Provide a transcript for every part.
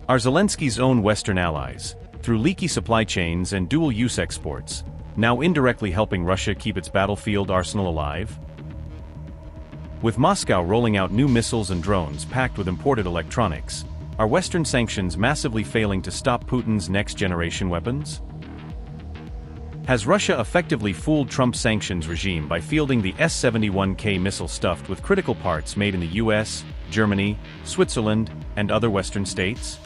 Are Zelensky's own Western allies, through leaky supply chains and dual-use exports, now indirectly helping Russia keep its battlefield arsenal alive? With Moscow rolling out new missiles and drones packed with imported electronics, are Western sanctions massively failing to stop Putin's next-generation weapons? Has Russia effectively fooled Trump's sanctions regime by fielding the S-71K missile stuffed with critical parts made in the US, Germany, Switzerland, and other Western states?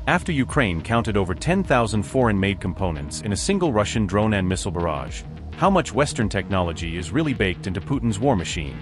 After Ukraine counted over 10,000 foreign-made components in a single Russian drone and missile barrage, how much Western technology is really baked into Putin's war machine?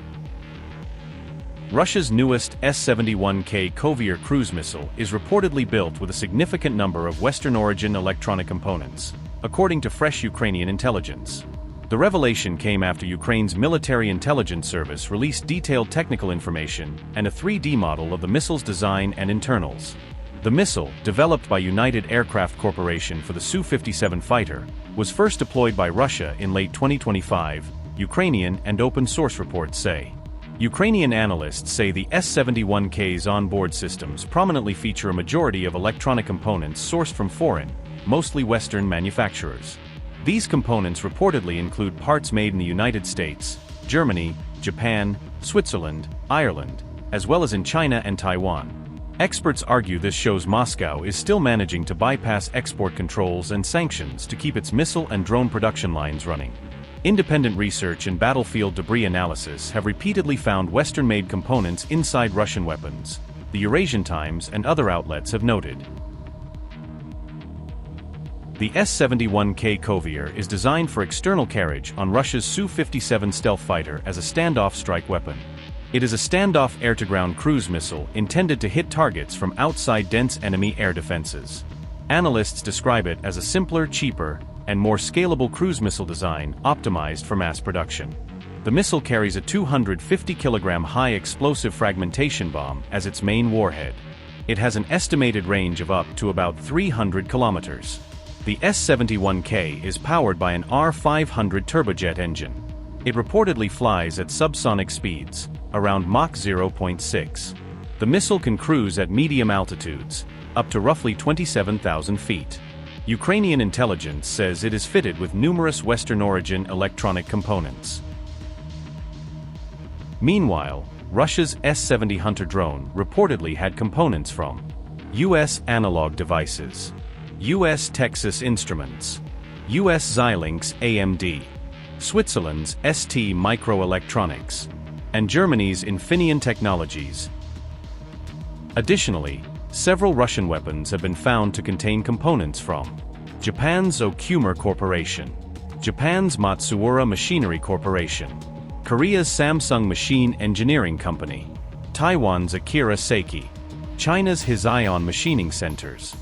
Russia's newest S-71K Kovyor cruise missile is reportedly built with a significant number of Western-origin electronic components, according to fresh Ukrainian intelligence. The revelation came after Ukraine's military intelligence service released detailed technical information and a 3D model of the missile's design and internals. The missile, developed by United Aircraft Corporation for the Su-57 fighter, was first deployed by Russia in late 2025, Ukrainian and open-source reports say. Ukrainian analysts say the S-71K's onboard systems prominently feature a majority of electronic components sourced from foreign, mostly Western manufacturers. These components reportedly include parts made in the United States, Germany, Japan, Switzerland, Ireland, as well as in China and Taiwan. Experts argue this shows Moscow is still managing to bypass export controls and sanctions to keep its missile and drone production lines running. Independent research and battlefield debris analysis have repeatedly found Western-made components inside Russian weapons, the Hindustan Times and other outlets have noted. The S-71K Kovyor is designed for external carriage on Russia's Su-57 stealth fighter as a standoff strike weapon. It is a standoff air-to-ground cruise missile intended to hit targets from outside dense enemy air defenses. Analysts describe it as a simpler, cheaper, and more scalable cruise missile design optimized for mass production. The missile carries a 250-kilogram high explosive fragmentation bomb as its main warhead. It has an estimated range of up to about 300 kilometers. The S-71K is powered by an R-500 turbojet engine. It reportedly flies at subsonic speeds, around Mach 0.6. The missile can cruise at medium altitudes, up to roughly 27,000 feet. Ukrainian intelligence says it is fitted with numerous Western-origin electronic components. Meanwhile, Russia's S-70 Hunter drone reportedly had components from U.S. Analog Devices, U.S. Texas Instruments, U.S. Xilinx AMD, Switzerland's ST Microelectronics, and Germany's Infineon Technologies. Additionally, several Russian weapons have been found to contain components from Japan's Okumer Corporation, Japan's Matsuura Machinery Corporation, Korea's Samsung Machine Engineering Company, Taiwan's Akira Seiki, China's Hisayon Machining Centers.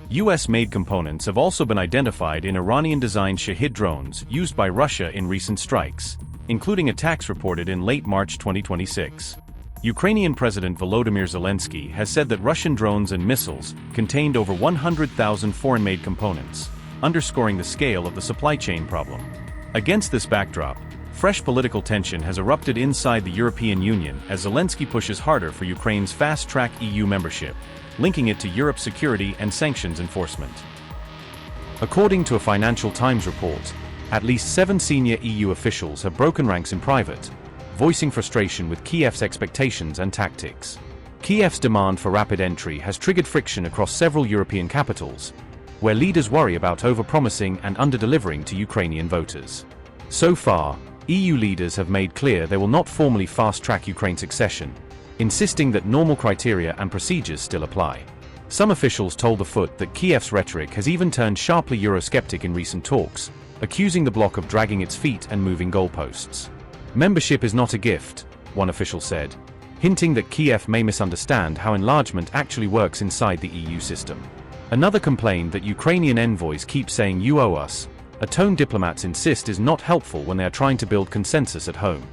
US-made components have also been identified in Iranian-designed Shahid drones used by Russia in recent strikes, including attacks reported in late March 2026. Ukrainian President Volodymyr Zelensky has said that Russian drones and missiles contained over 100,000 foreign-made components, underscoring the scale of the supply chain problem. Against this backdrop, fresh political tension has erupted inside the European Union as Zelensky pushes harder for Ukraine's fast-track EU membership, linking it to Europe's security and sanctions enforcement. According to a Financial Times report, at least 7 senior EU officials have broken ranks in private, voicing frustration with Kyiv's expectations and tactics. Kyiv's demand for rapid entry has triggered friction across several European capitals, where leaders worry about overpromising and under-delivering to Ukrainian voters. So far, EU leaders have made clear they will not formally fast-track Ukraine's accession, insisting that normal criteria and procedures still apply. Some officials told The Foot that Kyiv's rhetoric has even turned sharply Eurosceptic in recent talks, accusing the bloc of dragging its feet and moving goalposts. Membership is not a gift, one official said, hinting that Kyiv may misunderstand how enlargement actually works inside the EU system. Another complained that Ukrainian envoys keep saying "you owe us," a tone diplomats insist is not helpful when they are trying to build consensus at home.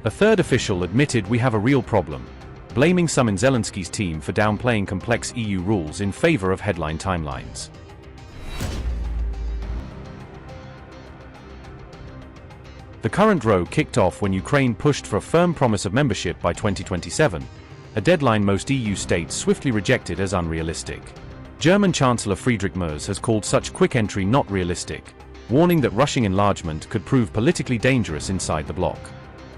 A third official admitted we have a real problem, blaming some in Zelensky's team for downplaying complex EU rules in favor of headline timelines. The current row kicked off when Ukraine pushed for a firm promise of membership by 2027, a deadline most EU states swiftly rejected as unrealistic. German Chancellor Friedrich Merz has called such quick entry not realistic, warning that rushing enlargement could prove politically dangerous inside the bloc.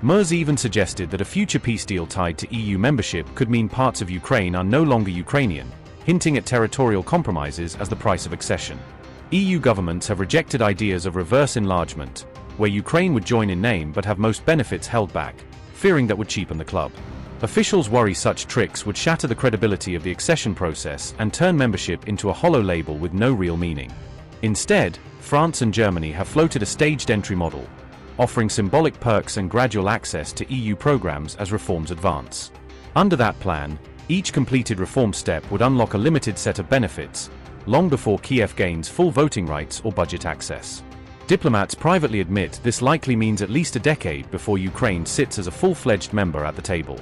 Merz even suggested that a future peace deal tied to EU membership could mean parts of Ukraine are no longer Ukrainian, hinting at territorial compromises as the price of accession. EU governments have rejected ideas of reverse enlargement, where Ukraine would join in name but have most benefits held back, fearing that would cheapen the club. Officials worry such tricks would shatter the credibility of the accession process and turn membership into a hollow label with no real meaning. Instead, France and Germany have floated a staged entry model, offering symbolic perks and gradual access to EU programs as reforms advance. Under that plan, each completed reform step would unlock a limited set of benefits, long before Kyiv gains full voting rights or budget access. Diplomats privately admit this likely means at least a decade before Ukraine sits as a full-fledged member at the table.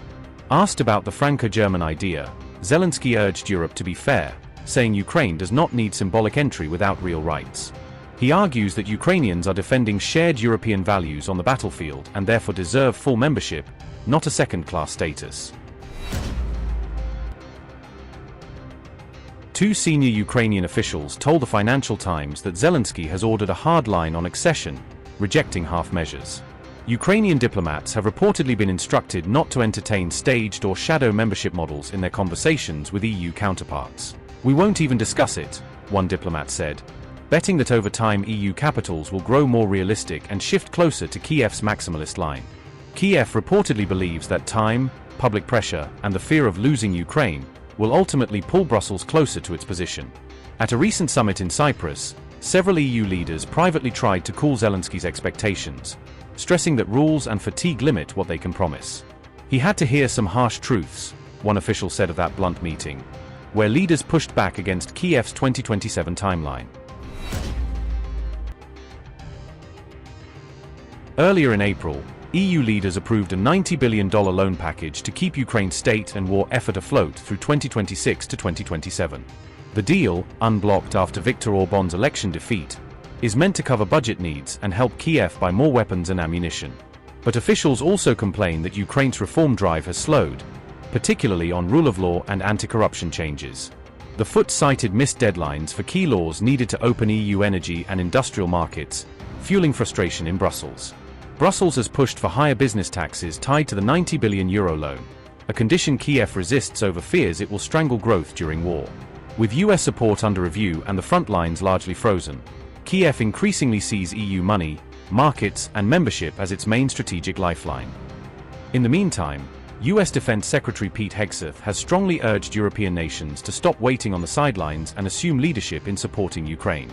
Asked about the Franco-German idea, Zelensky urged Europe to be fair, saying Ukraine does not need symbolic entry without real rights. He argues that Ukrainians are defending shared European values on the battlefield and therefore deserve full membership, not a second-class status. Two senior Ukrainian officials told the Financial Times that Zelensky has ordered a hard line on accession, rejecting half measures. Ukrainian diplomats have reportedly been instructed not to entertain staged or shadow membership models in their conversations with EU counterparts. "We won't even discuss it," one diplomat said, betting that over time EU capitals will grow more realistic and shift closer to Kyiv's maximalist line. Kyiv reportedly believes that time, public pressure, and the fear of losing Ukraine will ultimately pull Brussels closer to its position. At a recent summit in Cyprus, several EU leaders privately tried to cool Zelensky's expectations, stressing that rules and fatigue limit what they can promise. He had to hear some harsh truths, one official said of that blunt meeting, where leaders pushed back against Kyiv's 2027 timeline. Earlier in April, EU leaders approved a $90 billion loan package to keep Ukraine's state and war effort afloat through 2026 to 2027. The deal, unblocked after Viktor Orban's election defeat, is meant to cover budget needs and help Kyiv buy more weapons and ammunition. But officials also complain that Ukraine's reform drive has slowed, particularly on rule of law and anti-corruption changes. The FUT cited missed deadlines for key laws needed to open EU energy and industrial markets, fueling frustration in Brussels. Brussels has pushed for higher business taxes tied to the €90 billion loan, a condition Kyiv resists over fears it will strangle growth during war. With US support under review and the front lines largely frozen, Kyiv increasingly sees EU money, markets, and membership as its main strategic lifeline. In the meantime, US Defense Secretary Pete Hegseth has strongly urged European nations to stop waiting on the sidelines and assume leadership in supporting Ukraine.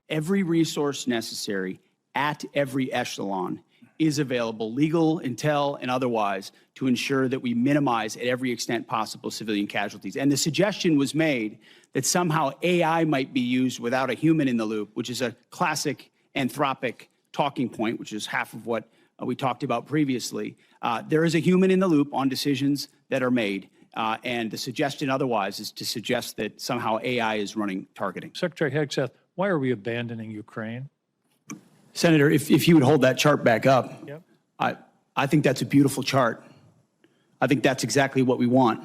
Every resource necessary at every echelon is available, legal, intel, and otherwise, to ensure that we minimize at every extent possible civilian casualties. And the suggestion was made that somehow AI might be used without a human in the loop, which is a classic Anthropic talking point, which is half of what we talked about previously. There is a human in the loop on decisions that are made, and the suggestion otherwise is to suggest that somehow AI is running targeting. Secretary Hegseth, why are we abandoning Ukraine? Senator, if you would hold that chart back up, Yep. I think that's a beautiful chart. I think that's exactly what we want.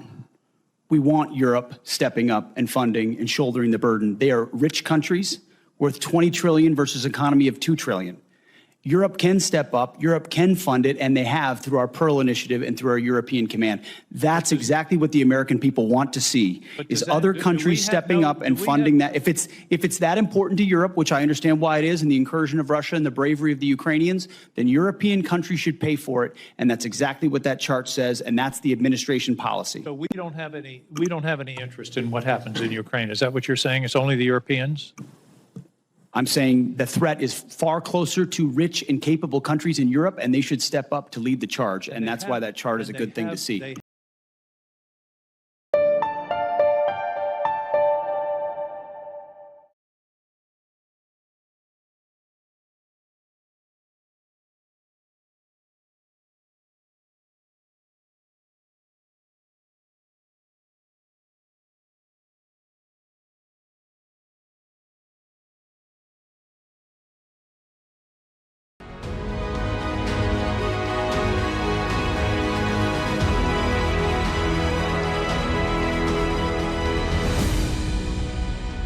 We want Europe stepping up and funding and shouldering the burden. They are rich countries worth $20 trillion versus an economy of $2 trillion. Europe can step up, Europe can fund it, and they have through our Pearl Initiative and through our European Command. That's exactly what the American people want to see, is other countries stepping up and funding that. If it's that important to Europe, which I understand why it is, and the incursion of Russia and the bravery of the Ukrainians, then European countries should pay for it, and that's exactly what that chart says, and that's the administration policy. So we don't have any interest in what happens in Ukraine. Is that what you're saying? It's only the Europeans? I'm saying the threat is far closer to rich and capable countries in Europe, and they should step up to lead the charge, and that's why that chart is a good thing to see.